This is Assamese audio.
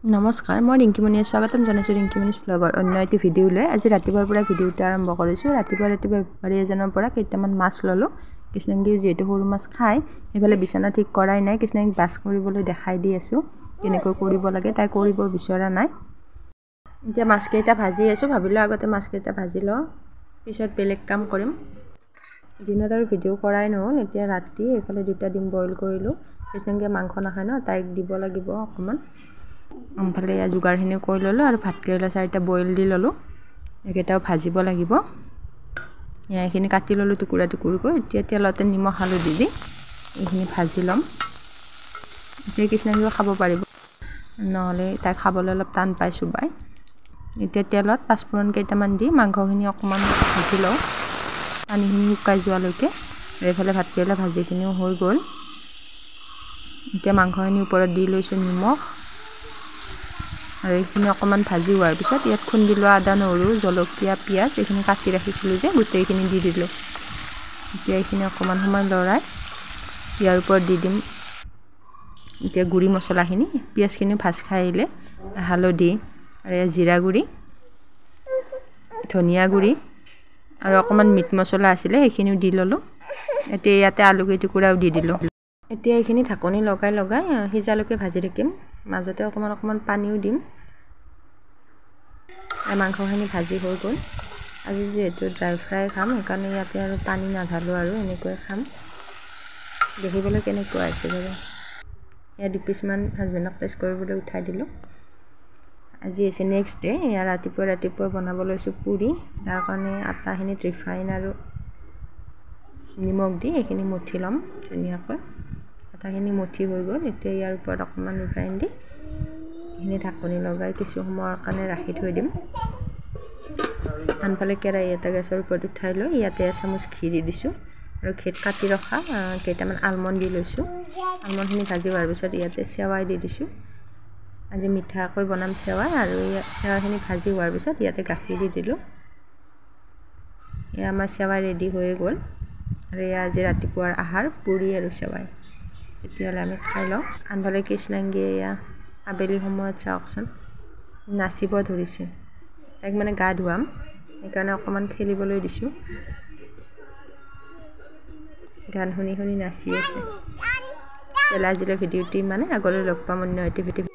নমস্কাৰ, মই ৰিংকিমণিয়ে স্বাগতম জনাইছোঁ ৰিংকিমণিজ ব্লগৰ অন্য এটি ভিডিঅ' লৈ। আজি ৰাতিপুৱাৰ পৰা ভিডিঅ'টো আৰম্ভ কৰিছোঁ। ৰাতিপুৱা বেপাৰী এজনৰ পৰা কেইটামান মাছ ল'লোঁ। কৃষ্ণাংগী যিহেতু সৰু মাছ খায়, সেইফালে বিচনা ঠিক কৰাই নাই। কৃষ্ণাংগীক বাছ কৰিবলৈ দেখাই দি আছোঁ কেনেকৈ কৰিব লাগে, তাই কৰিব বিচৰা নাই। এতিয়া মাছকেইটা ভাজি আছোঁ। ভাবিলোঁ আগতে মাছকেইটা ভাজি লওঁ, পিছত বেলেগ কাম কৰিম। দিনত আৰু ভিডিঅ' কৰাই নহ'ল। এতিয়া ৰাতি এইফালে 2টা ডিম বইল কৰিলোঁ। কৃষ্ণাংগীয়ে মাংস নাখায় ন, তাইক দিব লাগিব অকণমান। আমফালে যোগাৰখিনিও কৰি ল'লোঁ আৰু ভাতকেৰেলা 4টা বইল দি ল'লোঁ। এইকেইটাও ভাজিব লাগিব। এইখিনি কাটি ল'লোঁ টুকুৰা টুকুৰকৈ। এতিয়া তেলতে নিমখ হালধি দি এইখিনি ভাজি ল'ম। এতিয়া কৃষ্ণাংগীও খাব পাৰিব, নহ'লে তাই খাবলৈ অলপ টান পাই চোবাই। এতিয়া তেলত পাঁচফোৰণ কেইটামান দি মাংসখিনি অকণমান ভাজি লওঁ, পানীখিনি শুকাই যোৱালৈকে। এইফালে ভাতকেৰেলা ভাজিখিনিও হৈ গ'ল। এতিয়া মাংসখিনি ওপৰত দি লৈছোঁ নিমখ, আৰু এইখিনি অকণমান ভাজি হোৱাৰ পিছত ইয়াত খুন্দি লোৱা আদা, নহৰু, জলকীয়া, পিঁয়াজ এইখিনি কাটি ৰাখিছিলোঁ যে গোটেইখিনি দি দিলোঁ। এতিয়া এইখিনি অকণমান সময় লৰাই ইয়াৰ ওপৰত দি দিম এতিয়া গুড়ি মছলাখিনি। পিঁয়াজখিনি ভাজ খাই আহিলে হালধি আৰু জিৰা গুড়ি, ধনিয়া গুড়ি আৰু অকণমান মিট মছলা আছিলে সেইখিনিও দি ল'লোঁ। এতিয়া ইয়াতে আলু কেইটুকুৰাও দি দিলোঁ। এতিয়া এইখিনি ঢাকনি লগাই সিজালৈকে ভাজি থাকিম। মাজতে অকণমান পানীও দিম। মাংসখিনি ভাজি হৈ গ'ল। আজি যিহেতু ড্ৰাই ফ্ৰাই খাম, সেইকাৰণে ইয়াতে আৰু পানী নাঢালোঁ, আৰু এনেকৈ খাম। দেখিবলৈ কেনেকুৱা আছে বাৰু। ইয়াত 2 পিচমান হাজবেণ্ডক টেষ্ট কৰিবলৈ উঠাই দিলোঁ। আজি হৈছে নেক্সট ডে'। ইয়াৰ ৰাতিপুৱা বনাব লৈছোঁ পুৰি। তাৰ কাৰণে আটাখিনিত ৰিফাইন আৰু নিমখ দি এইখিনি মঠি ল'ম ধুনীয়াকৈ। আটাখিনি মঠি হৈ গ'ল। এতিয়া ইয়াৰ ওপৰত অকণমান ৰিফাইন দি এইখিনি ঢাকনি লগাই কিছু সময়ৰ কাৰণে ৰাখি থৈ দিম। আনফালে কেৰাহী এটা গেছৰ ওপৰত উঠাই লৈ ইয়াতে এচামুচ ঘি দি দিছোঁ, আৰু ঘিত কাটি ৰখা কেইটামান আলমণ্ড দি লৈছোঁ। আলমণ্ডখিনি ভাজি হোৱাৰ পিছত ইয়াতে চেৱাই দি দিছোঁ। আজি মিঠাকৈ বনাম চেৱাই, আৰু চেৱাইখিনি ভাজি হোৱাৰ পিছত ইয়াতে গাখীৰ দি দিলোঁ। এয়া আমাৰ চেৱাই ৰেডি হৈয়ে গ'ল। আৰু এয়া আজি ৰাতিপুৱাৰ আহাৰ পুৰি আৰু চেৱাই। তেতিয়াহ'লে আমি খাই লওঁ। আনফালে কৃষ্ণাংগীয়ে এয়া আবেলি সময়ত চাওকচোন নাচিব ধৰিছে। তাইক মানে গা ধুৱাম, সেইকাৰণে অকণমান খেলিবলৈ দিছোঁ। গান শুনি নাচি আছে। আজিলৈ ভিডিঅ'টি আগলৈ লগ পাম অন্য এটি ভিডিঅ'।